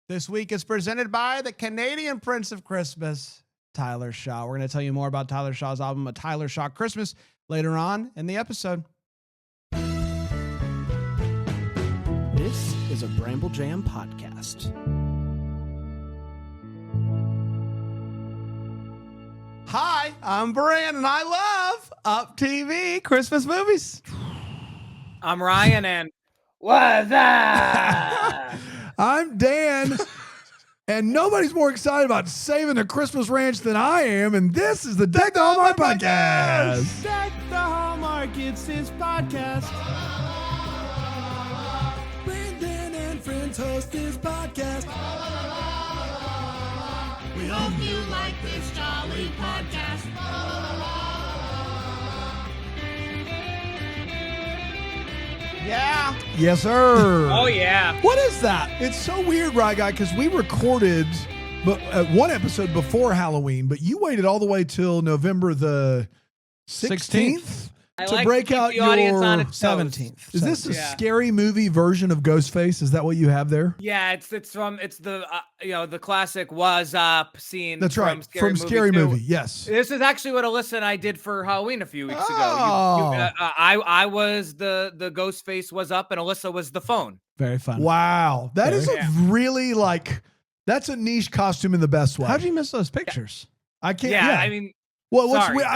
This week is presented by the Canadian Prince of Christmas, Tyler Shaw. We're going to tell you more about Tyler Shaw's album, A Tyler Shaw Christmas, later on in the episode. This is a Bramble Jam podcast. Hi, I'm Brianna, and I love UpTV Christmas movies. I'm Ryan, and what's up? I'm Dan, and nobody's more excited about saving the Christmas ranch than I am, and this is the Deck the Hallmark podcast. Deck the Hallmark, it's his podcast. Brandon and friends host this podcast. We hope you like this jolly podcast. Yeah. Yes, sir. Oh, yeah. What is that? It's so weird, right, guy? Because we recorded one episode before Halloween, but you waited all the way till November the 16th to break out the audience on your its toes. 17th. Is this a Yeah. scary movie version of Ghostface? Is that what you have there? Yeah, it's the the classic "Was Up" scene. That's right. From Scary Movie 2. Movie. Yes. This is actually what Alyssa and I did for Halloween a few weeks ago. Oh. I was the Ghostface was up, and Alyssa was the phone. Very fun. Wow. That is Yeah. a really that's a niche costume in the best way. How'd you miss those pictures? I can't. Yeah, Yeah. I mean, Well, what's sorry. weird,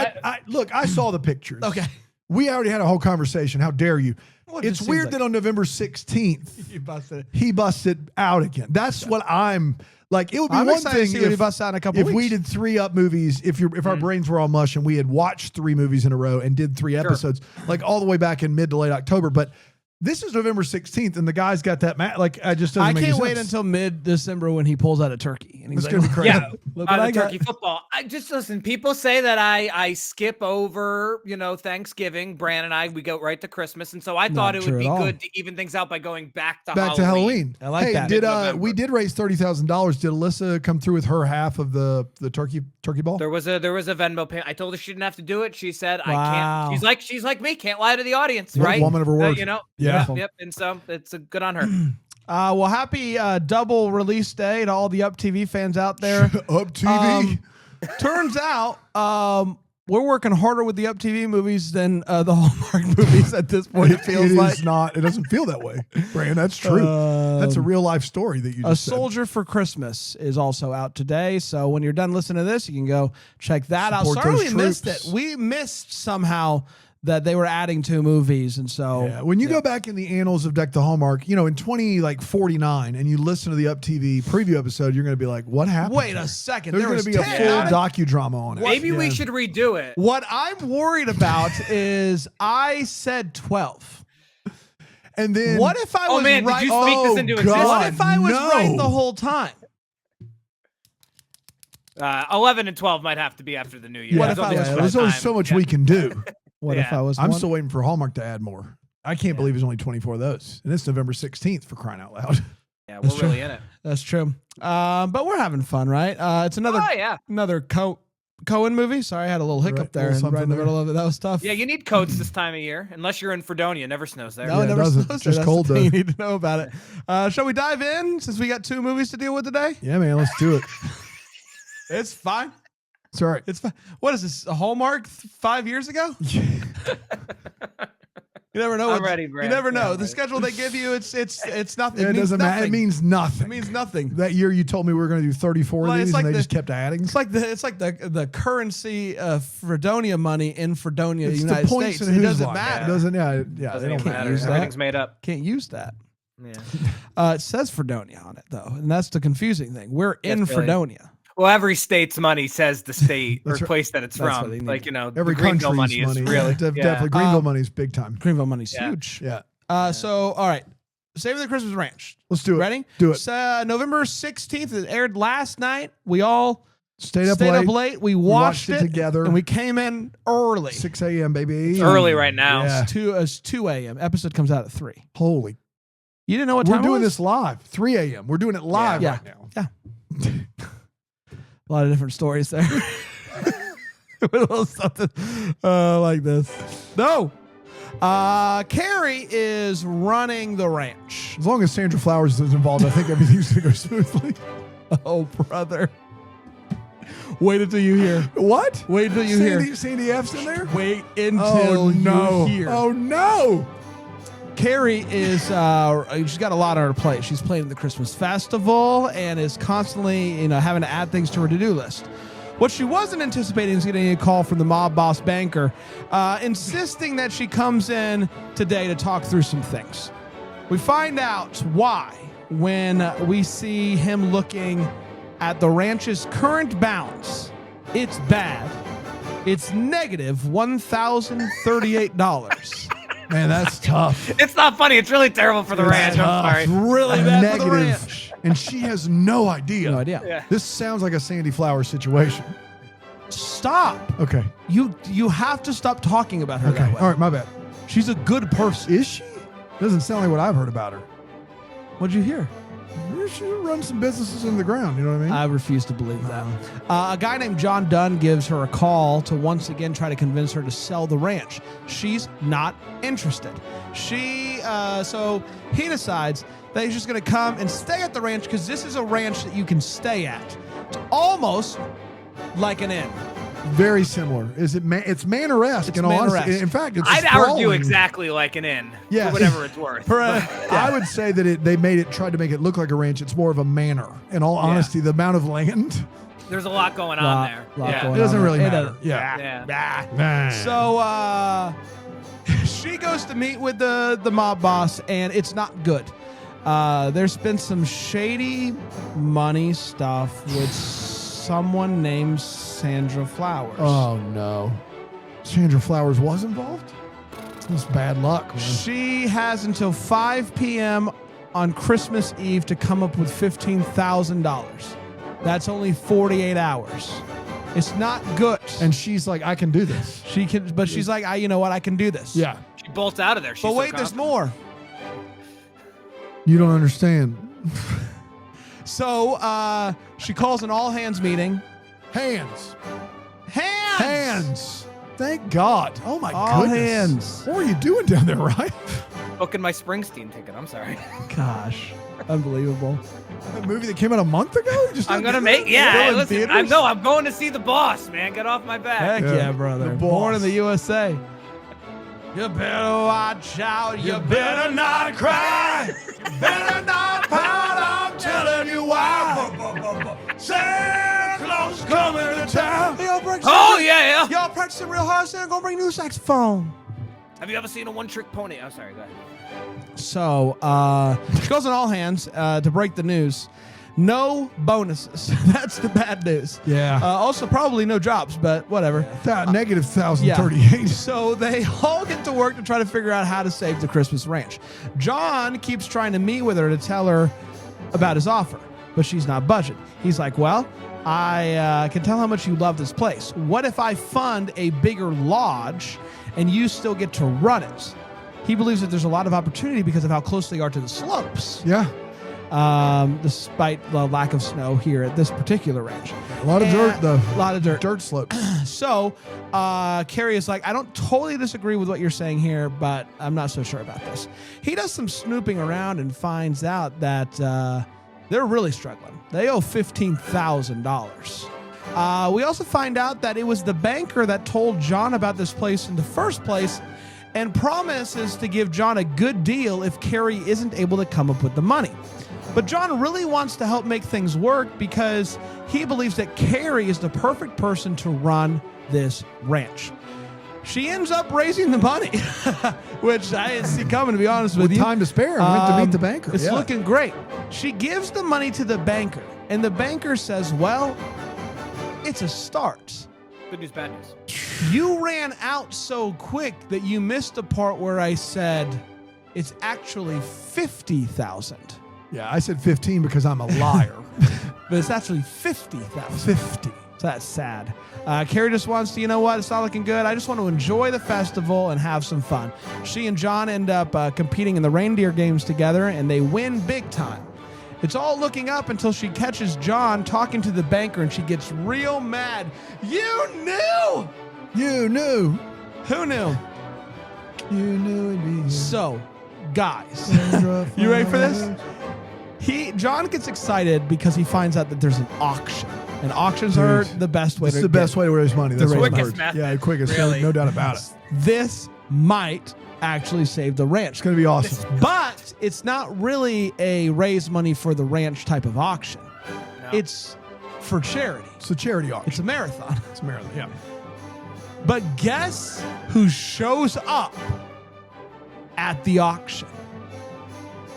look, I saw the pictures. Okay. We already had a whole conversation. How dare you? Well, it It's just weird seems that on November 16th, You busted it. he busted out again. That's what I'm like. It would be I'm one excited thing to see what he if, busts out in a couple if weeks. we did 3 Up movies, if our brains were all mush and we had watched 3 movies in a row and did 3 episodes, like all the way back in mid to late October. But this is November 16th, and the guy's got that I just doesn't I make can't any wait sense. until mid-December when he pulls out a turkey. And he's It's like, gonna be crazy. yeah, look what the I got. turkey football. I just listen. People say that I skip over, Thanksgiving. Bran and we go right to Christmas, and so I thought it true would be at all. good to even things out by going back to Back to Halloween. I like hey, that. Did Mid-November. we did raise $30,000? Did Alyssa come through with her half of the turkey ball? There was a Venmo payment. I told her she didn't have to do it. She said I Wow. can't. She's like me, can't lie to the audience, What a right? woman of her word. Yeah. Yep. And so it's a good on her. Well, happy double release day to all the UpTV fans out there. Up TV. Turns out we're working harder with the UpTV movies than the Hallmark movies at this point. It feels It like is not. It doesn't feel that way, Brian. That's true. That's a real life story that you A just said. Soldier for Christmas is also out today. So when you're done listening to this, you can go check that out. Support Sorry those we missed troops. it. We missed somehow that they were adding 2 movies, and so Yeah. When you go back in the annals of Deck the Hallmark, in 2049, and you listen to the UpTV preview episode, you're going to be like, "What happened?" wait here? a second. There's There going was to be a 10. full docudrama on it. Maybe we Yeah. should redo it. What I'm worried about is I said 12. And then What if I Oh was man, right? did you speak this into God. existence? What if I was no. right the whole time? 11 and 12 might have to be after the new year. Yeah, What if I was there's only so much we can do. What if Yeah. I was? I'm one? still waiting for Hallmark to add more. I can't believe there's only 24 of those, and it's November 16th for crying out loud. Yeah, That's we're true. really in it. That's true. But we're having fun, right? It's another Oh yeah. Cohen movie. Sorry, I had a little hiccup Right, there, little and right in the something middle of it. That was tough. Yeah, you need coats this time of year, unless you're in Fredonia. Never snows there. No, Yeah, it it never doesn't. snows Just there. That's cold, the thing though. you need to know about it. Shall we dive in since we got 2 movies to deal with today? Yeah, man, let's do it. It's fine. It's all right. It's fine. What is this? A Hallmark 5 years ago? You never know. I'm ready, Brad. You never Yeah, know. I'm the ready. schedule they give you, it's nothing. It doesn't matter. It means nothing. It means nothing. That year you told me we were going to do 34 Well, of it's these, like and they the- just kept adding. It's like the currency of Fredonia money in Fredonia, It's United the points States. in It whose doesn't line. matter. It doesn't. Yeah, Doesn't they even don't matter. use that. Everything's made up. Can't use that. Yeah. It says Fredonia on it though, and that's the confusing thing. We're in That's really- Fredonia. Well, every state's money says the state or That's right. place that it's That's what from. they need. Like, Every the Greenville country's money is money. really Yeah, definitely. Greenville money's big time. Greenville money's Yeah. huge. Yeah, So all right, Saving the Christmas Ranch. let's do it. Ready? Do it. November 16th. It aired last night. We all Stayed up late. We watched it together. and we came in early. 6 a.m. baby. It's early right now. Yeah. It's 2 a.m. Episode comes out at 3. Holy. You didn't know what We're time it doing was? this live. 3 a.m. We're doing it live Yeah. right now. Yeah. A lot of different stories there. With a little something like this. No. Carrie is running the ranch. As long as Sandra Flowers is involved, I think everything's going to go smoothly. Oh, brother. Wait until you hear. What? Wait until you hear. Sandy F's in there? Wait until you hear. Oh, no. Carrie is, she's got a lot on her plate. She's playing the Christmas festival and is constantly, having to add things to her to-do list. What she wasn't anticipating is getting a call from the mob boss banker, insisting that she comes in today to talk through some things. We find out why when we see him looking at the ranch's current balance. It's bad. It's negative $1,038. Man, that's tough. It's not funny. It's really terrible for the ranch. I'm sorry. It's really bad for the ranch. And she has no idea. No idea. Yeah. This sounds like a Sandy Flowers situation. Stop. Okay. You have to stop talking about her Okay. that way. All right, my bad. She's a good person. Is she? Doesn't sound like what I've heard about her. What'd you hear? She runs some businesses in the ground. You know what I mean? I refuse to believe that. A guy named John Dunn gives her a call to once again try to convince her to sell the ranch. She's not interested. So he decides that he's just going to come and stay at the ranch because this is a ranch that you can stay at. It's almost like an inn. Very similar. Is it? It's Manor-esque. It's In all honesty. Manor-esque. In fact, it's I'd argue sprawling. exactly like an inn. Yeah. For whatever it's worth. I would say that they tried to make it look like a ranch. It's more of a manor. In all honesty, the amount of land. There's a lot going on there. Going It doesn't on really there. matter. Yeah. So she goes to meet with the mob boss, and it's not good. There's been some shady money stuff with someone named Sandra Flowers. Oh no, Sandra Flowers was involved. That's bad luck, man. She has until 5 p.m. on Christmas Eve to come up with $15,000. That's only 48 hours. It's not good. And she's like, I can do this. She can, but she's like, you know what? I can do this. Yeah. She bolts out of there. She's But so wait, there's confident. more. You don't understand. So she calls an all hands meeting. Hands. Hands. Thank God. Oh my All goodness. hands. What were you doing down there, Ryan? Booking my Springsteen ticket. I'm sorry. Gosh, unbelievable. That movie that came out a month ago? You just I'm not gonna getting make. it? Yeah, Still in listen. theaters? I'm going to see the boss, man. Get off my back. Heck Yeah. yeah, brother. The Born in boss. the USA. You better watch out. You better not cry. You better not pout. I'm telling you why. Santa Claus is coming to town. Y'all practicing real hard. Santa gonna bring new saxophone. Have you ever seen a one-trick pony? Oh, sorry. Go ahead. So she goes on all hands to break the news. No bonuses. That's the bad news. Yeah. Also, probably no jobs, but whatever. Negative 1,038. So they all get to work to try to figure out how to save the Christmas ranch. John keeps trying to meet with her to tell her about his offer, but she's not budging. He's like, well, I can tell how much you love this place. What if I fund a bigger lodge and you still get to run it? He believes that there's a lot of opportunity because of how close they are to the slopes. Yeah. Despite the lack of snow here at this particular ranch. A lot of dirt, though. A lot of dirt. Dirt slopes. So, Carrie is like, I don't totally disagree with what you're saying here, but I'm not so sure about this. He does some snooping around and finds out that they're really struggling. They owe $15,000. We also find out that it was the banker that told John about this place in the first place and promises to give John a good deal if Carrie isn't able to come up with the money. But John really wants to help make things work because he believes that Carrie is the perfect person to run this ranch. She ends up raising the money, which I didn't see coming, to be honest with you. Time to spare and went to meet the banker. It's Yeah. looking great. She gives the money to the banker, and the banker says, well, it's a start. Good news, bad news. You ran out so quick that you missed the part where I said it's actually 50,000. Yeah, I said 15 because I'm a liar. But it's actually 50,000. 50. So that's sad. Carrie just wants to, you know what? It's not looking good. I just want to enjoy the festival and have some fun. She and John end up competing in the reindeer games together, and they win big time. It's all looking up until she catches John talking to the banker, and she gets real mad. You knew! You knew. Who knew? You knew it'd be So, guys, you ready for this? John gets excited because he finds out that there's an auction. And auctions are the best way It's to the best way to raise money. That's raise what I've quickest heard. method. Yeah, quickest. Really. No doubt about it. This might actually save the ranch. It's going to be awesome. But it's not really a raise money for the ranch type of auction. No. It's for charity. It's a charity auction. It's a marathon. It's a marathon. Yeah. But guess who shows up at the auction?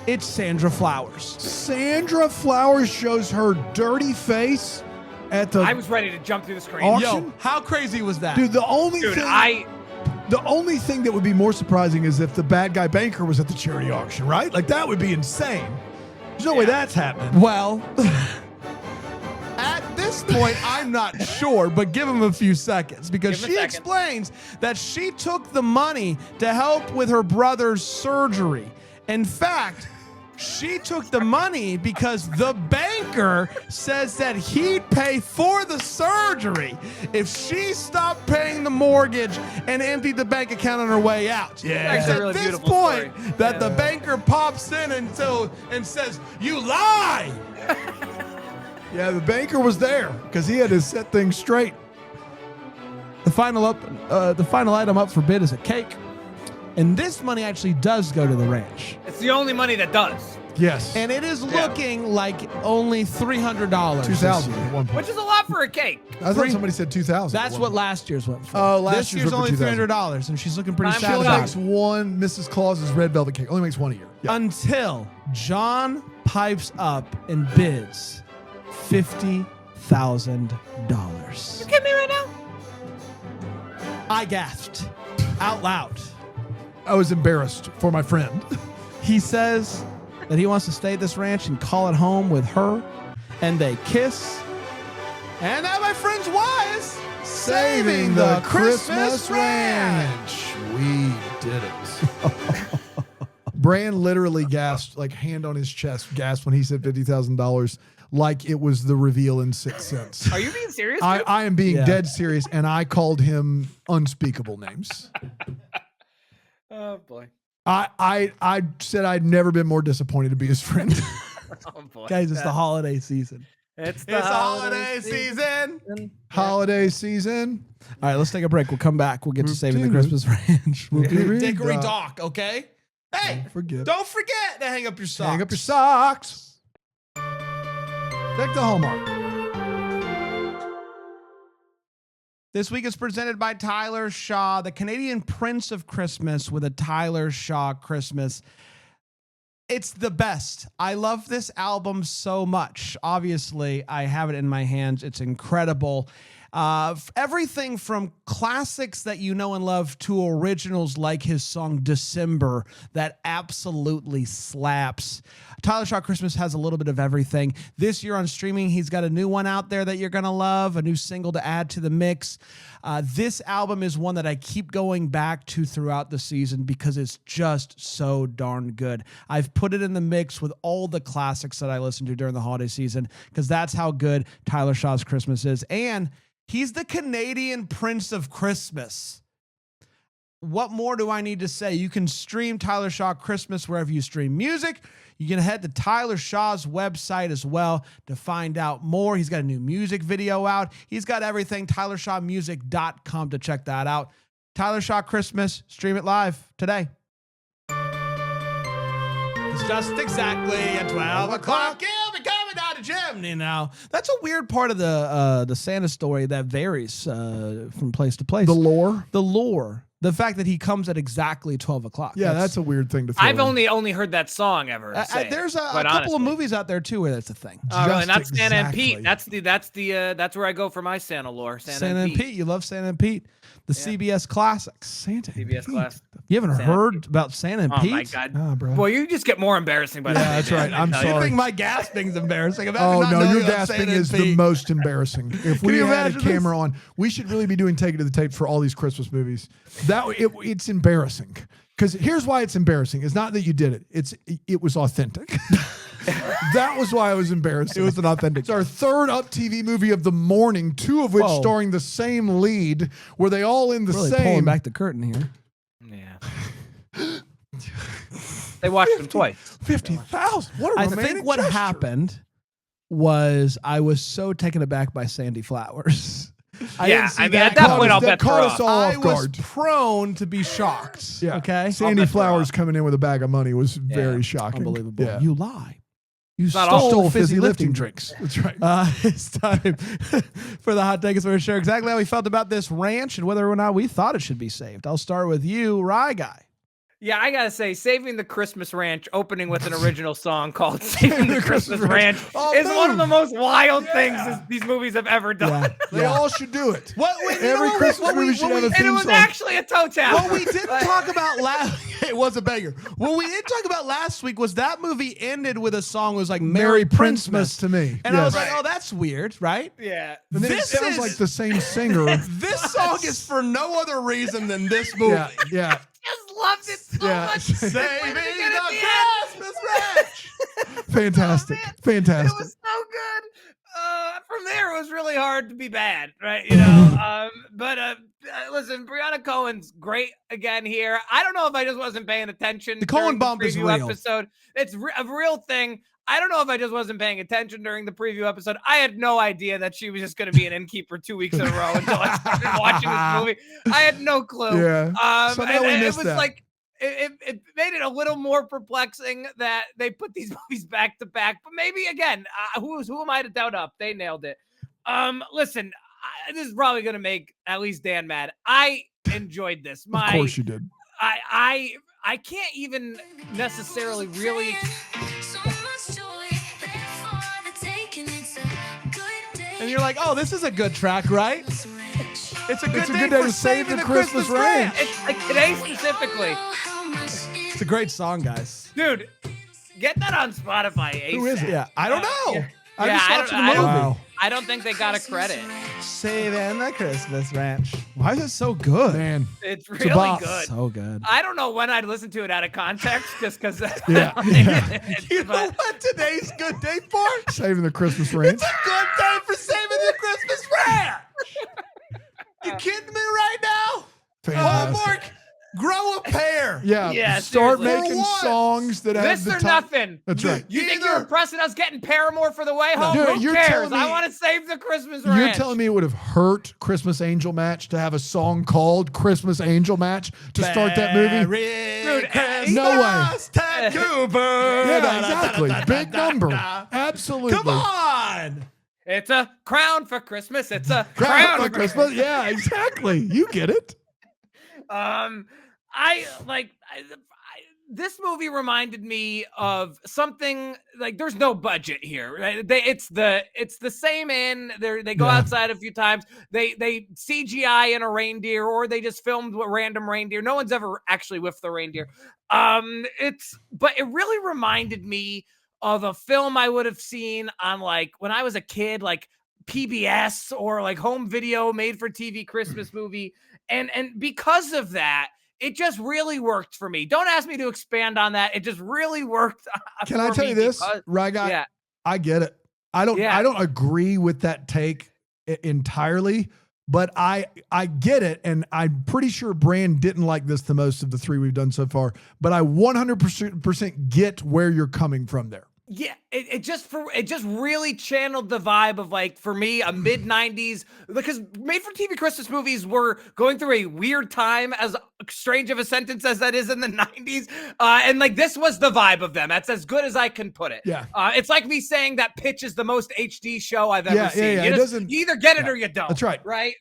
It's Sandra Flowers. Sandra Flowers shows her dirty face at the I was ready to jump through the screen. Auction? Yo, how crazy was that? dude. The only thing that would be more surprising is if the bad guy banker was at the charity auction, right? Like that would be insane. There's no way that's happening. Well, at this point, I'm not sure, but give him a few seconds because Give him a she second. explains that she took the money to help with her brother's surgery. In fact, she took the money because the banker says that he'd pay for the surgery if she stopped paying the mortgage and emptied the bank account on her way out. Yeah. It's That's a at really this beautiful point story. that the banker pops in and says, "You lie!" Yeah, the banker was there because he had to set things straight. The final item up for bid is a cake, and this money actually does go to the ranch. It's the only money that does, Yes. And it is looking like only $300. this $2,000 year. at one point. which is a lot for a cake. I thought somebody said 2,000. That's what last year's went for. Oh, last this year's year's went only for $2,000. $300, and she's looking pretty I'm She sad only sure about makes it. one Mrs. Claus's red velvet cake. Only makes one a year. Yeah. Until John pipes up and bids $50,000. You kidding me right now? I gasped out loud. I was embarrassed for my friend. He says that he wants to stay at this ranch and call it home with her, and they kiss. And that, my friends, was saving the Christmas ranch. We did it. Bran literally gasped, like hand on his chest, gasped when he said $50,000, like it was the reveal in Sixth Sense. Are you being serious? I am being Yeah. dead serious, and I called him unspeakable names. Oh boy. I said I'd never been more disappointed to be his friend. Oh boy. Guys, it's the holiday season. It's the It's holiday season. Holiday season. All right, let's take a break. We'll come back. We'll get to saving the Root-dee-root. Christmas ranch. We'll do Root-dee-root. Dickory Dock, okay? Hey, Don't forget. don't forget to hang up your socks. Hang up your socks. Deck the Hallmark. This week is presented by Tyler Shaw, the Canadian Prince of Christmas with a Tyler Shaw Christmas. It's the best. I love this album so much. Obviously, I have it in my hands. It's incredible. Everything from classics that you know and love to originals like his song December that absolutely slaps. Tyler Shaw Christmas has a little bit of everything. This year on streaming, he's got a new one out there that you're going to love, a new single to add to the mix. This album is one that I keep going back to throughout the season because it's just so darn good. I've put it in the mix with all the classics that I listen to during the holiday season because that's how good Tyler Shaw's Christmas is. And he's the Canadian Prince of Christmas. What more do I need to say? You can stream Tyler Shaw Christmas wherever you stream music. You can head to Tyler Shaw's website as well to find out more. He's got a new music video out. He's got everything. TylerShawMusic.com to check that out. Tyler Shaw Christmas. Stream it live today. It's just exactly at 12 o'clock. He'll be coming down the chimney now. That's a weird part of the Santa story that varies from place to place. The lore. The lore. The fact that he comes at exactly 12 o'clock. Yeah, that's a weird thing to throw I've in. only heard that song ever. There's a quite couple of honestly. movies out there too where that's a thing. Oh, really? Just Not Santa and exactly. Pete. That's where I go for my Santa lore. Santa and Pete. You love Santa and Pete. The CBS classics. Santa. and CBS Pete. class. You haven't Santa and heard about Santa and Oh Pete? my God. Ah, bro. Boy, you just get more embarrassing by the Yeah, day, that's man, right. I I'm tell You you. sorry. think my gasping's embarrassing? Oh, no, your gasping gasping is the most embarrassing. If we you had a imagine camera on, we should really be doing Take It to the Tape for all these Christmas movies. It's embarrassing. Because here's why it's embarrassing. It's not that you did it. It was authentic. That was why I was embarrassed. It was an authentic. It's our third UpTV movie of the morning, two of which Whoa. starring the same lead. Were they all in the Really same? pulling back the curtain here. Yeah. They watched them twice. 50,000. What a I romantic think what gesture. happened was I was so taken aback by Sandy Flowers. Yeah, I mean, at Caught that point, us- I'll that bet caught they're us off. all I off was guard. prone to be shocked. Yeah. Okay. Sandy bet they're Flowers off. coming in with a bag of money was very shocking. Unbelievable. Yeah. You lie. You not stole all fizzy lifting drinks. That's right. It's time for the hot take. We're going to share exactly how we felt about this ranch and whether or not we thought it should be saved. I'll start with you, Rye Guy. Yeah, I gotta say, Saving the Christmas Ranch, opening with an original song called "Saving the Christmas Ranch," Oh, is one of the boom. most wild things these movies have ever done. They all should do it. What, Every Christmas movie should have a And theme it was song. actually a toe tap. What we didn't talk about last it was a banger. What we didn't talk about last week was that movie ended with a song that was like Merry Princemas to me. And I was Yes. like, oh, that's weird, right? Yeah. And then this it sounds is- like the same singer. This song is for no other reason than this movie. yeah. Just loved it so Yeah. much. Saving When they get the at the end, Christmas ranch. Fantastic. Oh, man. Fantastic. It was so good. From there, it was really hard to be bad, right? You know, listen, Brianna Cohen's great again here. I don't know if I just wasn't paying attention. The Cohen during bump is preview real. Episode. It's a real thing. I don't know if I just wasn't paying attention during the preview episode. I had no idea that she was just going to be an innkeeper 2 weeks in a row until I started watching this movie. I had no clue. Yeah. Somehow we and it missed was that. like, it made it a little more perplexing that they put these movies back to back. But maybe again, who am I to doubt up? They nailed it. Listen, this is probably going to make at least Dan mad. I enjoyed this. Of course you did. I can't even necessarily really. And you're like, oh, this is a good track, right? It's a good day to for save saving the the Christmas ranch. It's like today specifically, It's a great song, guys. dude. Get that on Spotify. Who is ASAP. it? Yeah, I don't know. Yeah. I'm Yeah, just I watching don't- the I don't- movie. Wow. I don't think they got a credit. Saving the Christmas ranch. Why is it so good? Man. It's a really bop. good. So good. I don't know when I'd listen to it out of context, just because. Yeah. You know what today's good day for? Saving the Christmas ranch. It's a good day for saving the Christmas ranch. You kidding me right now? Fantastic. Hallmark, grow a pair. Yeah. Yeah, Start seriously. making For what? songs that have This the or ti- nothing. That's right. You think Either- you're impressing us getting Paramore for the way home? Dude, Who you're cares? telling me- I want to save the Christmas You're ranch. telling me it would have hurt Christmas Angel Match to have a song called Christmas Angel Match to start that movie? Dude, no way. Ted Cooper. Yeah, exactly. Big number. Absolutely. Come on. It's a crown for Christmas. It's a Crown crown for Christmas. Yeah, exactly. You get it. This movie reminded me of something like there's no budget here, right? It's the same they go Yeah. outside a few times. They CGI in a reindeer, or they just filmed with random reindeer. No one's ever actually with the reindeer. But it really reminded me of a film I would have seen on like when I was a kid, like PBS or like home video made for TV Christmas movie. And because of that, it just really worked for me. Don't ask me to expand on that. It just really worked. Can I for tell me you this, because- right guy? Yeah. I get it. I don't agree with that take entirely, but I get it. And I'm pretty sure Brand didn't like this the most of the three we've done so far, but I 100% get where you're coming from there. Yeah, it just really channeled the vibe of like, for me, a mid 90s, because made for TV Christmas movies were going through a weird time, as strange of a sentence as that is in the 90s. And like, this was the vibe of them. That's as good as I can put it. Yeah. It's like me saying that Pitch is the most HD show I've ever seen. Yeah. You either get it or you don't. That's right. Right.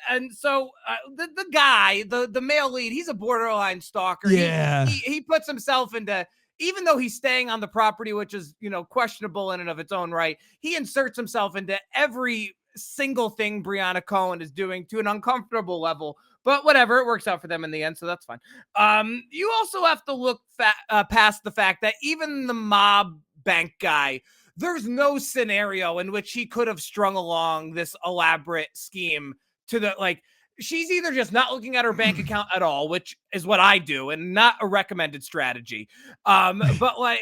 And so the guy, the male lead, he's a borderline stalker. Yeah. He puts himself into, even though he's staying on the property, which is, questionable in and of its own right, he inserts himself into every single thing Brianna Cohen is doing to an uncomfortable level. But whatever, it works out for them in the end, so that's fine. You also have to look past the fact that even the mob bank guy, there's no scenario in which he could have strung along this elaborate scheme to the, like, she's either just not looking at her bank account at all, which is what I do, and not a recommended strategy. But like,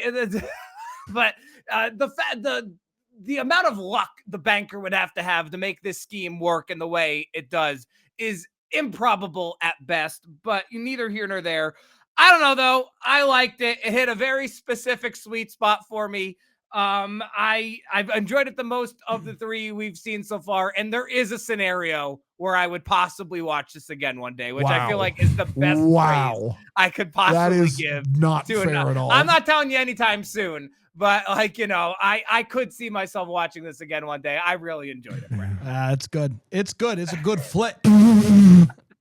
the amount of luck the banker would have to make this scheme work in the way it does is improbable at best. But neither here nor there. I don't know though. I liked it. It hit a very specific sweet spot for me. I've enjoyed it the most of the three we've seen so far, and there is a scenario where I would possibly watch this again one day, which I feel like is the best praise I could possibly give. Not fair at all. I'm not telling you anytime soon, but like, you know, I could see myself watching this again one day. I really enjoyed it. It's good. It's good. It's a good flick.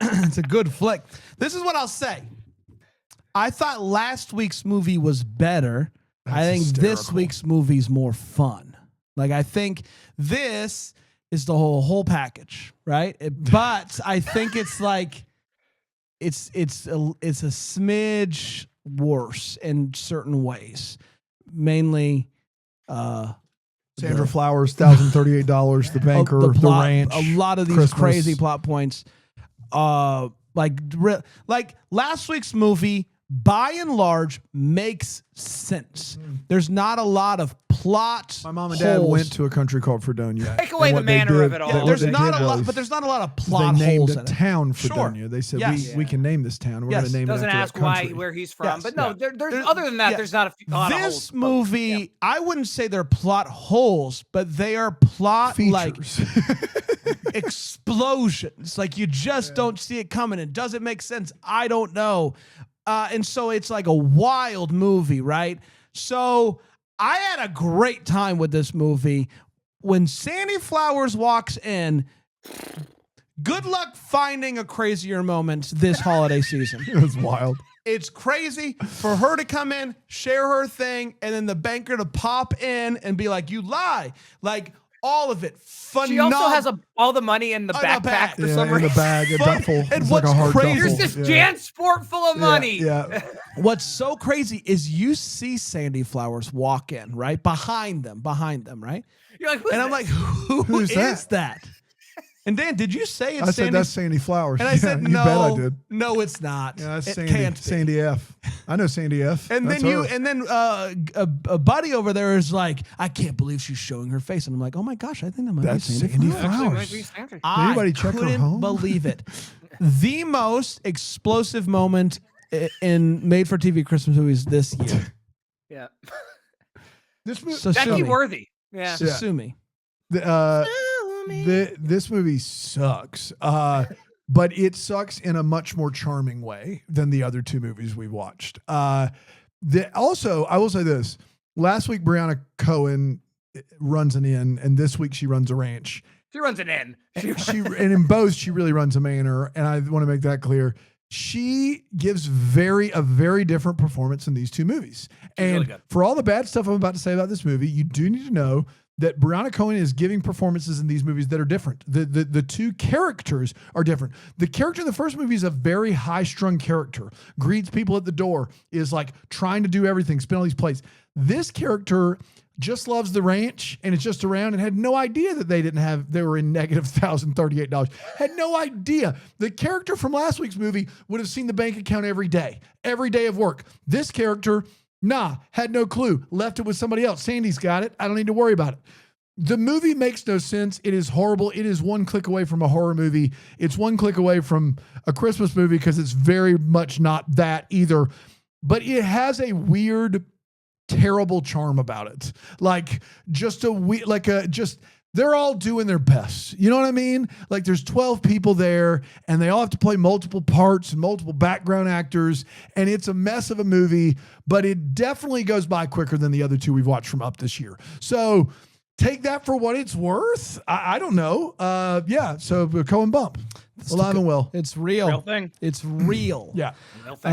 It's a good flick. This is what I'll say. I thought last week's movie was better. I think this week's movie's more fun. Like, I think this is the whole package, right? But I think it's like it's a smidge worse in certain ways. Mainly Sandra Flowers, $1,038, the banker, the ranch. A lot of these Christmas. Crazy plot points. Like last week's movie, by and large, makes sense. There's not a lot of plot. My mom and dad went to a country called Fredonia. Take away the manner of it all. Yeah, there's not a lot, but there's not a lot of plot they named holes a in town it. Fredonia. They said we can name this town. We're going to name Doesn't it after ask that country. where he's from, Yes. but no, there's other than that, there's not a lot of holes. This movie, I wouldn't say they're plot holes, but they are plot Features. like explosions. Like you just don't see it coming. And does it make sense? I don't know. And so it's like a wild movie, right? So I had a great time with this movie. When Sandy Flowers walks in, good luck finding a crazier moment this holiday season. It was wild. It's crazy for her to come in, share her thing, and then the banker to pop in and be like, you lie. Like, all of it. She also has all the money in the backpack for some reason. In the bag, a duffel. And It's what's like a hard crazy- duffel. There's this Jansport full of money. Yeah. What's so crazy is you see Sandy Flowers walk in, right? Behind them, right? You're like, And I'm like, Who's is that? that? And Dan, did you say it's I said Sandy? that's Sandy Flowers. And I said, you no, bet I did. no, it's not. Yeah, that's it Sandy. can't be. Sandy F. I know Sandy F. And That's then her. a buddy over there is like, I can't believe she's showing her face. And I'm like, oh my gosh, I think that might That's be Sandy Sandy Flowers. Actually, Flowers. might be Sandra. Anybody I check her couldn't home? believe it. The most explosive moment in made-for-TV Christmas movies this year. Yeah. This movie, So Becky sue me. Worthy. Yeah. So sue me. this movie sucks. But it sucks in a much more charming way than the other two movies we watched. Also, I will say this. Last week, Brianna Cohen runs an inn, and this week she runs a ranch. She runs an inn. And in both, she really runs a manor, and I want to make that clear. She gives a very different performance in these two movies. And really good. for all the bad stuff I'm about to say about this movie, you do need to know that Brianna Cohen is giving performances in these movies that are different. The two characters are different. The character in the first movie is a very high-strung character, greets people at the door, is like trying to do everything, spin all these plates. This character just loves the ranch and it's just around and had no idea that they were in negative $1,038. Had no idea. The character from last week's movie would have seen the bank account every day of work. This character, had no clue. Left it with somebody else. Sandy's got it. I don't need to worry about it. The movie makes no sense. It is horrible. It is one click away from a horror movie. It's one click away from a Christmas movie because it's very much not that either. But it has a weird, terrible charm about it. Like they're all doing their best. You know what I mean? Like there's 12 people there and they all have to play multiple parts and multiple background actors. And it's a mess of a movie, but it definitely goes by quicker than the other two we've watched from Up this year. So take that for what it's worth. I don't know. So Cohen bump. Alive and well. It's real. Real thing. It's real. Yeah. Real thing.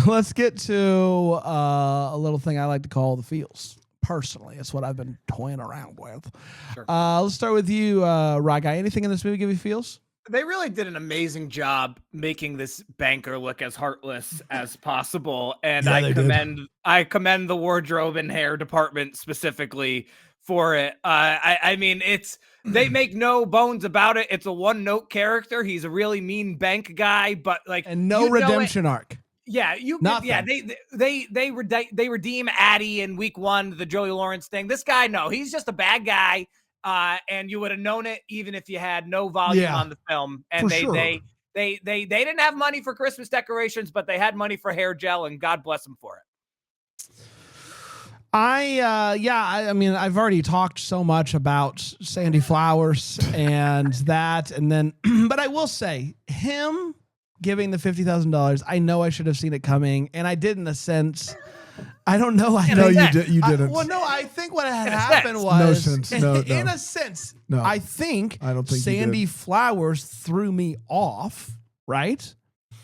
Let's get to a little thing I like to call the feels. Personally, it's what I've been toying around with. Sure. Let's start with you, Rye Guy. Anything in this movie give you feels? They really did an amazing job making this banker look as heartless as possible. And Yeah, I commend the wardrobe and hair department specifically for it. I mean, they make no bones about it. It's a one-note character. He's a really mean bank guy, but like, And no redemption arc. Yeah, they redeem Addie in week one, the Joey Lawrence thing. This guy, no, he's just a bad guy. And you would have known it even if you had no volume on the film. And for sure. They didn't have money for Christmas decorations, but they had money for hair gel, and God bless them for it. I mean, I've already talked so much about Sandy Flowers and that, and then, but I will say, him giving the $50,000, I know I should have seen it coming, and I did in a sense. I don't know. No, you didn't. Well, no, I think what had happened was, no sense. No. In a sense, No. I don't think Sandy Flowers threw me off, right?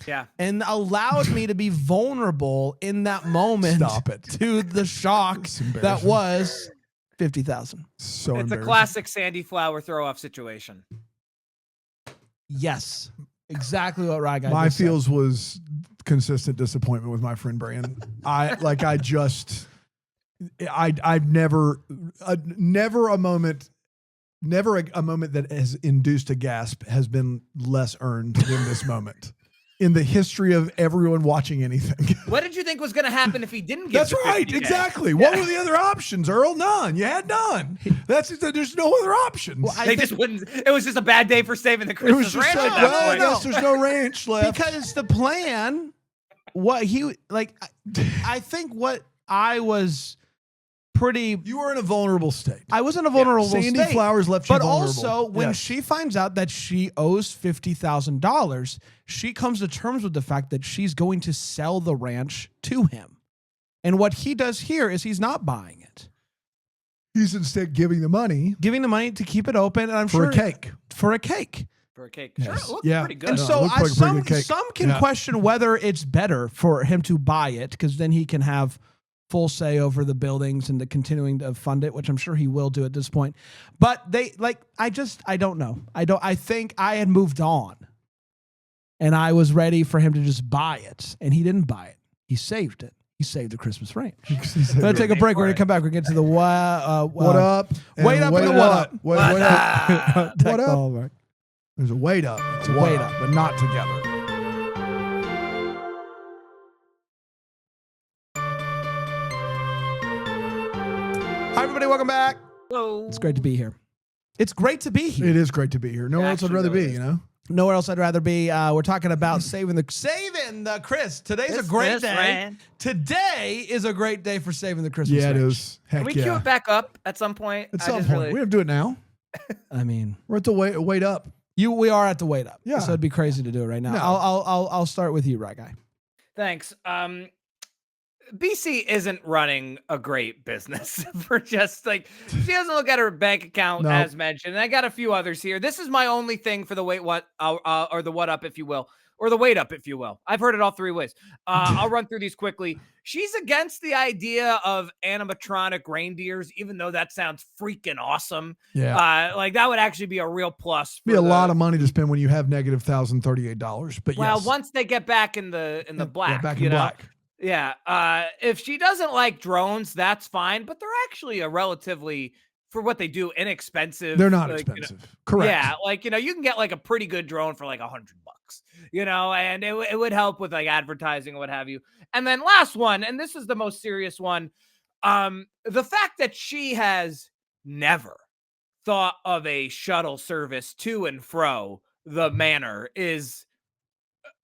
Yeah. And allowed me to be vulnerable in that moment. Stop it. To the shock that was $50,000. So it's a classic Sandy Flower throw-off situation. Yes. Exactly what Rye Guy My just feels said. was consistent disappointment with my friend Brian. I've never a moment that has induced a gasp has been less earned than this moment in the history of everyone watching anything. What did you think was going to happen if he didn't give That's the right. 50K? Exactly. What were the other options, Earl? None. You had none. There's no other options. Well, They just wouldn't. It was just a bad day for saving the it was Christmas just ranch. like, at that well, I point. guess there's no ranch left. Because the plan, what he, like, I think what I was pretty, You were in a vulnerable state. I was in a vulnerable Sandy state. Flowers left you But vulnerable. also, when Yes. she finds out that she owes $50,000, she comes to terms with the fact that she's going to sell the ranch to him. And what he does here is he's not buying it, He's instead giving the money giving the money to keep it open. And I'm for sure a cake. For a cake. For a cake. Yes. Sure, it looked Yeah. pretty good. And No, so it looked like a pretty some good cake. can Yeah. question whether it's better for him to buy it, because then he can have full say over the buildings and the continuing to fund it, which I'm sure he will do at this point. But I don't know. I think I had moved on and I was ready for him to just buy it, and he didn't buy it. He saved it. He saved the Christmas ranch. We're going to take a break. We're going to come back. We're going to get to the What up? and Wait up and the what up. Wait up. What up? There's a wait up. It's a Wait wait up. up, but not together. Hi, everybody. Welcome back. Hello. It's great to be here. It's great to be here. It is great to be here. Nowhere else I'd Actually, rather really be, is. you know? Nowhere else I'd rather be. We're talking about saving the Chris. Today's a great day. Ranch. Today is a great day for saving the Christmas. Yeah, it ranch. is. Heck Can we yeah. cue it back up at some point? At I some just point. really- We have to do it now. I mean, We're at the wait up. we are at the wait up. Yeah. So it'd be crazy to do it right now. No. I'll start with you, right guy. Thanks. BC isn't running a great business for just like, she doesn't look at her bank account No. as mentioned. And I got a few others here. This is my only thing for the or the what up, if you will, or the wait up, if you will. I've heard it all three ways. I'll run through these quickly. She's against the idea of animatronic reindeers, even though that sounds freaking awesome. Yeah. Like that would actually be a real plus. Be a lot of money to spend when you have negative $1,038. But Well, yes. once they get back in the black, Yeah, back you in know? black. Yeah. If she doesn't like drones, that's fine. But they're actually a relatively, for what they do, inexpensive. They're not like, expensive. Correct. Yeah. Like, you can get like a pretty good drone for like $100, and it would help with like advertising or what have you. And then last one, and this is the most serious one. The fact that she has never thought of a shuttle service to and fro the manor is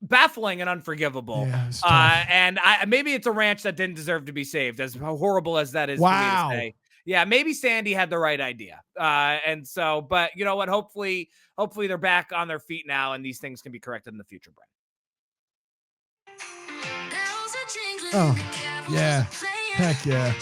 baffling and unforgivable. Yeah, it's tough. And maybe it's a ranch that didn't deserve to be saved, as horrible as that is Wow. for me to say. Yeah, maybe Sandy had the right idea. And so, but you know what? Hopefully they're back on their feet now and these things can be corrected in the future, Brent. Oh, yeah. Heck yeah.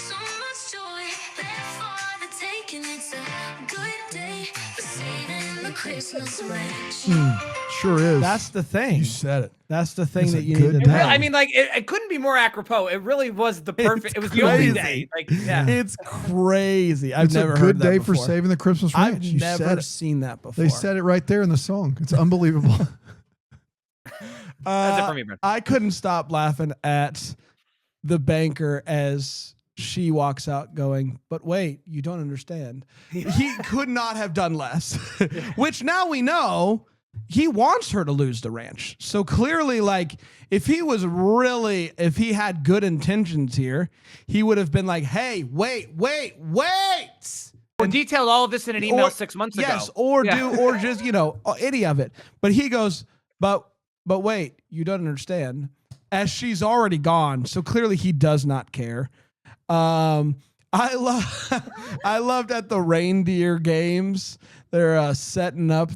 Sure is. That's the thing. You said it. That's the thing It's a that you good need to day. know. I mean, like it couldn't be more apropos. It really was the perfect. It's It was the only crazy. day. Like, yeah. It's crazy. I've It's never a heard good that day for before. saving the Christmas ranch. I've You said never it. seen that before. They said it right there in the song. It's unbelievable. That's it for me, Brent. I couldn't stop laughing at the banker as she walks out going, but wait, you don't understand. He could not have done less, which now we know he wants her to lose the ranch. So clearly, like, if he had good intentions here, he would have been like, hey, wait. Or detailed all of this in an email 6 months ago. Yes, or Yeah. do, or just, any of it. But he goes, but But wait, you don't understand. As she's already gone, so clearly he does not care. I loved at the reindeer games. They're setting up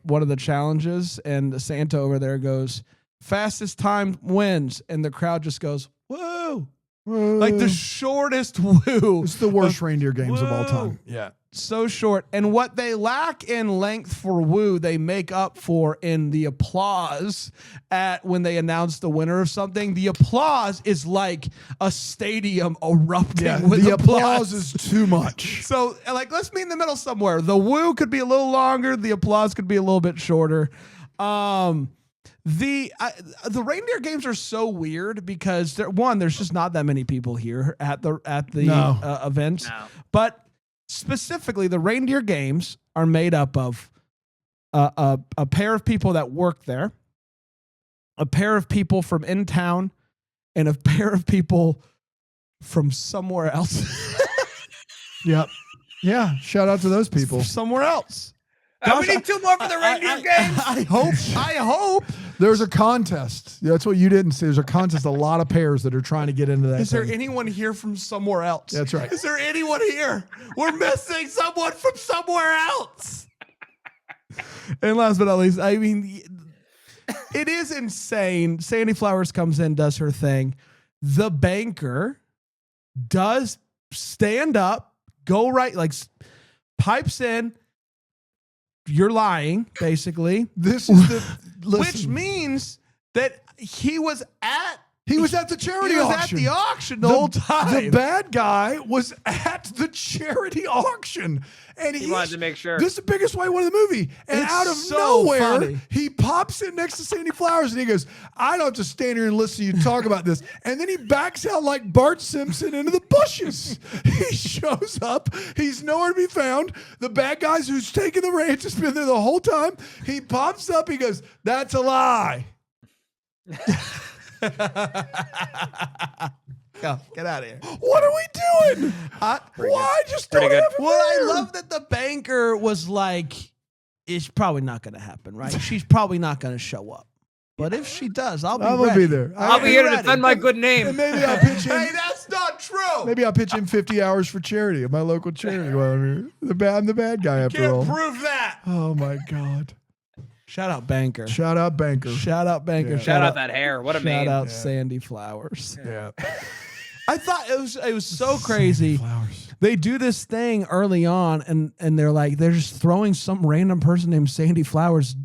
one of the challenges, and Santa over there goes, "Fastest time wins," and the crowd just goes, "Woo!" Like the shortest woo. It's the worst reindeer games of all Woo. time. Yeah. So short. And what they lack in length for woo, they make up for in the applause at when they announce the winner of something. The applause is like a stadium erupting Yeah, with the applause is too much. So, like, let's meet in the middle somewhere. The woo could be a little longer. The applause could be a little bit shorter. The reindeer games are so weird because there's just not that many people here at the events. No. But specifically, the reindeer games are made up of a pair of people that work there, a pair of people from in town, and a pair of people from somewhere else. Yep. Yeah. Shout out to those people. Somewhere else. We need 2 more for the reindeer games. I hope. There's a contest. That's what you didn't see. There's a contest. A lot of pairs that are trying to get into that. Is there thing. anyone here from somewhere else? That's right. Is there anyone here? We're missing someone from somewhere else. And last but not least, I mean, it is insane. Sandy Flowers comes in, does her thing. The banker does stand up, go right, like pipes in. You're lying, basically. This is the Which means that he was at the charity auction. At the auction the whole time. The bad guy was at the charity auction. And He wanted to make sure. This is the biggest way one of the movie. And It's out of so nowhere, funny. he pops in next to Sandy Flowers and he goes, "I don't have to stand here and listen to you talk about this." And then he backs out like Bart Simpson into the bushes. He shows up. He's nowhere to be found. The bad guy's who's taking the ranch has been there the whole time. He pops up. He goes, "That's a lie." Go, get out of here. What are we doing? Why just don't Pretty have good. him Well, I there? love that the banker was like, it's probably not going to happen, right? She's probably not going to show up. But if she does, I'll be I'm ready. gonna be there. I'll be here to ready. defend my good And name. maybe I'll pitch Hey, in. that's not true. Maybe I'll pitch in 50 hours for charity at my local charity while I'm here. I'm the bad guy after all. Can't prove that. Oh my God! Shout out banker. Shout out banker. Shout out banker. Yeah. Shout out that hair. What a Shout man. out Yeah. Sandy Flowers. Yeah. I thought it was so crazy. Flowers. They do this thing early on, and they're just throwing some random person named Sandy Flowers,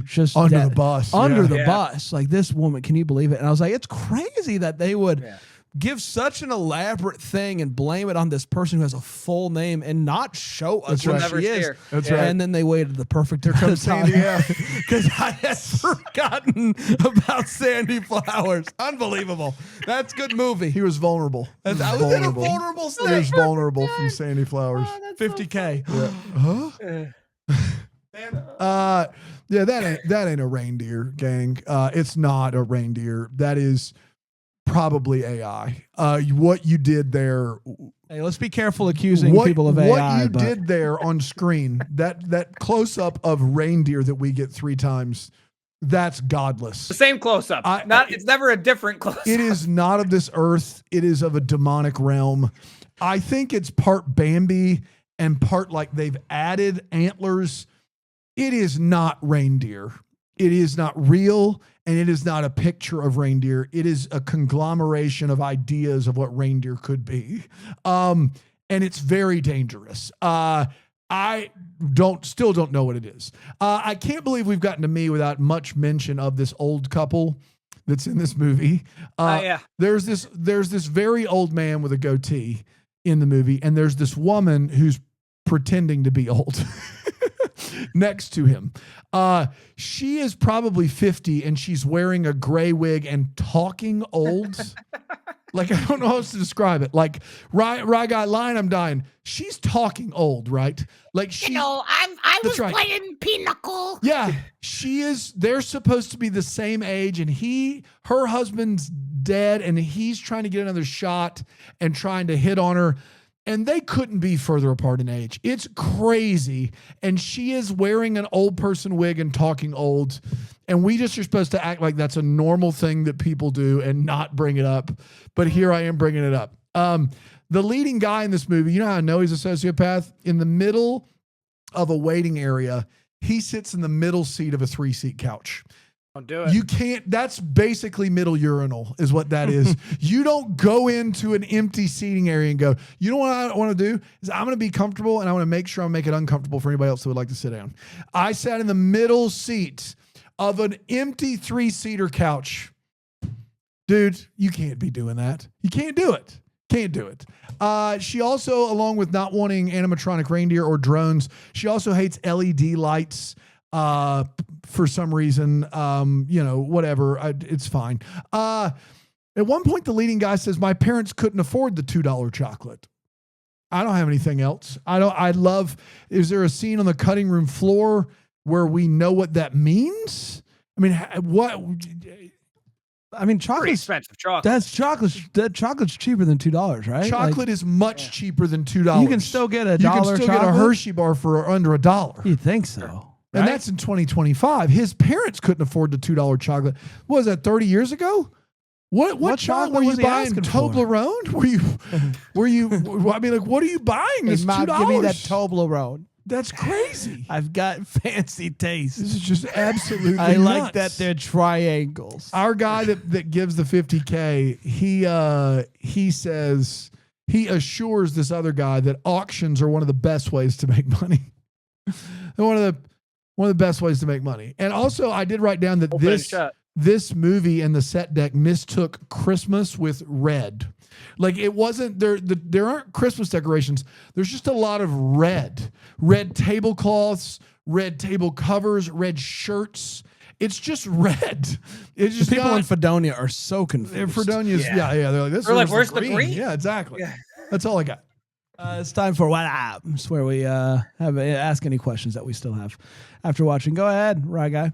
just Under the bus. under Yeah. the Yeah. bus. Like, this woman, can you believe it? And I was like, it's crazy that they would Yeah. give such an elaborate thing and blame it on this person who has a full name and not show us That's what right. Never she is. steer. That's Yeah. right. And then they waited the perfect amount of time Sandy F. because I had forgotten about Sandy Flowers. Unbelievable. That's good movie. He was vulnerable. I was in a vulnerable He was state. vulnerable from Sandy Flowers. 50K. Yeah, that ain't a reindeer, gang. It's not a reindeer. That is probably AI. What you did there, Hey, let's be careful accusing people of AI. What you but did there on screen, that close up of reindeer that we get 3 times, that's godless. The same close up. It's never a different close up. It is not of this earth. It is of a demonic realm. I think it's part Bambi and part like they've added antlers. It is not reindeer. It is not real, and it is not a picture of reindeer. It is a conglomeration of ideas of what reindeer could be. And it's very dangerous. I still don't know what it is. I can't believe we've gotten to me without much mention of this old couple that's in this movie. Yeah. There's this very old man with a goatee in the movie, and there's this woman who's pretending to be old next to him. She is probably 50 and she's wearing a gray wig and talking old. Like, I don't know how else to describe it. Like, Rye Guy, Line, I'm dying. She's talking old, right? Like, she. I That's was right. playing Pinochle. Yeah, she is. They're supposed to be the same age, and her husband's dead, and he's trying to get another shot and trying to hit on her. and they couldn't be further apart in age. It's crazy. And she is wearing an old person wig and talking old. And we just are supposed to act like that's a normal thing that people do and not bring it up. But here I am bringing it up. The leading guy in this movie, you know how I know he's a sociopath? In the middle of a waiting area, he sits in the middle seat of a 3-seat couch. Don't do it. You can't, that's basically middle urinal is what that is. You don't go into an empty seating area and go, you know what I want to do is I'm going to be comfortable and I want to make sure I make it uncomfortable for anybody else who would like to sit down. I sat in the middle seat of an empty 3-seater couch. Dude, you can't be doing that. You can't do it. Can't do it. She also, along with not wanting animatronic reindeer or drones, she also hates LED lights. For some reason, whatever, it's fine. At one point, the leading guy says, my parents couldn't afford the $2 chocolate. I don't have anything else. Is there a scene on the cutting room floor where we know what that means? I mean, what? I mean, Pretty chocolate. expensive chocolate. That's chocolate. That chocolate's cheaper than $2, right? Chocolate is much cheaper than $2. You can still get a You can dollar still get a chocolate? Hershey bar for under $1. You'd think so. And right? that's in 2025. His parents couldn't afford the $2 chocolate. What was that, 30 years ago? What chocolate were you was he buying? asking for? Toblerone? I mean, like, what are you buying? It's Mom, $2. give me that Toblerone. That's crazy. I've got fancy taste. This is just absolutely I like nuts. that they're triangles. Our guy that gives the $50K, he says, he assures this other guy that auctions are one of the best ways to make money. They're one of the best ways to make money. And also, I did write down that this movie and the set deck mistook Christmas with red. Like, it wasn't there aren't Christmas decorations. There's just a lot of red tablecloths, red table covers, red shirts. It's just red. It's just the people in Fredonia are so confused. Fredonia's, yeah. They're like, this. They're like, is where's the green? Yeah, exactly. Yeah. That's all I got. It's time for What Up. It's where we ask any questions that we still have after watching. Go ahead, Rye Guy.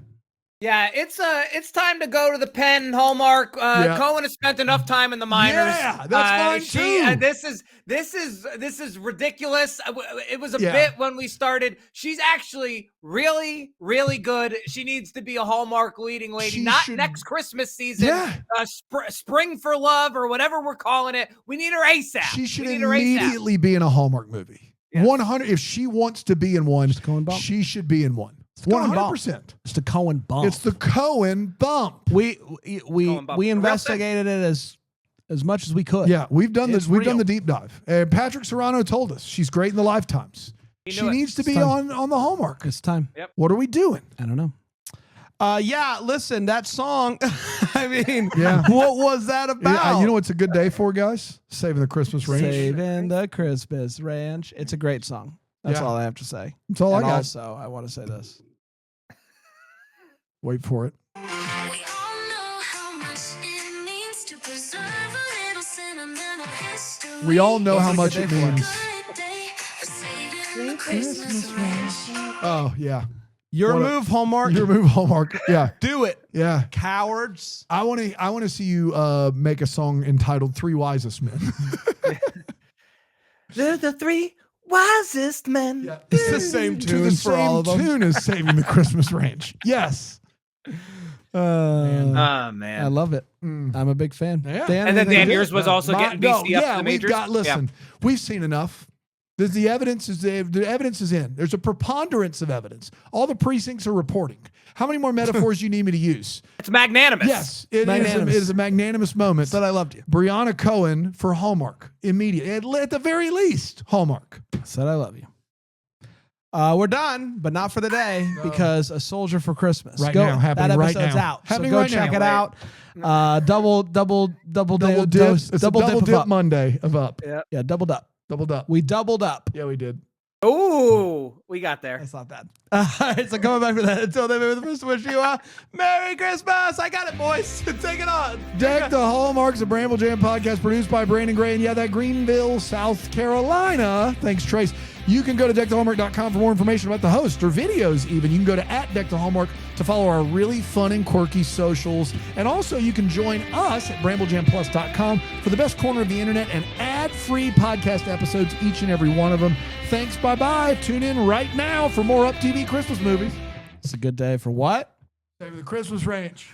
Yeah, it's time to go to the pen. Hallmark. Cohen has spent enough time in the minors. Yeah, that's fine too. This is ridiculous. It was a bit when we started. She's actually really, really good. She needs to be a Hallmark leading lady. Next Christmas season. Yeah. Spring for Love or whatever we're calling it. We need her ASAP. She should immediately be in a Hallmark movie. Yes. 100. If she wants to be in one, Cohen bump. she should be in one. 100%. It's the Cohen bump. It's the Cohen bump. We bump. investigated it as much as we could. Yeah, we've done this. It's We've done real. the deep dive. And Patrick Serrano told us she's great in the Lifetimes. She needs to be on the Hallmark. It's time. Yep. What are we doing? I don't know. Listen, that song. I mean, Yeah. what was that about? You know what's a good day for, guys? Saving the Christmas Ranch. Saving the Christmas Ranch. It's a great song. That's Yeah. all I have to say. That's all I got. Also, I want to say this. Wait for it. We all know how much it means to preserve a little sentimental history. We all know What's how a much good it day for? means. Good day for saving the Christmas ranch. Oh, yeah. Your What a- move, Hallmark. Your move, Hallmark. Yeah. Do it, Yeah. cowards. I want to see you make a song entitled Three Wisest Men. They're the three wisest men. Yeah. It's the same To tune the for all of same them. tune as Saving the Christmas Ranch. Yes. Man. I love it. I'm a big fan. Yeah. Dan, And then anything Dan, to- yours was also getting BC up to the majors. Listen, we've seen enough. The evidence is the evidence is in. There's a preponderance of evidence. All the precincts are reporting. How many more metaphors do you need me to use? It's magnanimous. Yes, it Magnanimous. is a magnanimous moment. Said I loved you. Brianna Cohen for Hallmark. Immediate. At the very least, Hallmark. Said I love you. We're done, but not for the day because A Soldier for Christmas. Right now, happening that right episode's now. out. Happening so go right check now. it out. Double Double dip. dose. It's Double a double dip dip of up. Monday of up. Yeah, doubled up. Doubled up. We doubled up. Yeah, we did. Ooh, we got there. That's not bad. All right, so coming back for that. Until then, we're the first to wish you a Merry Christmas. I got it, boys. Take it on. Deck the Hallmarks, a Bramble Jam podcast produced by Brandon Gray. And yeah, that Greenville, South Carolina. Thanks, Trace. You can go to deckthehallmark.com for more information about the host or videos even. You can go to @DeckTheHallmark to follow our really fun and quirky socials. And also you can join us at BrambleJamPlus.com for the best corner of the internet and ad-free podcast episodes, each and every one of them. Thanks. Bye-bye. Tune in right now for more UpTV Christmas movies. It's a good day for what? Save the Christmas Ranch.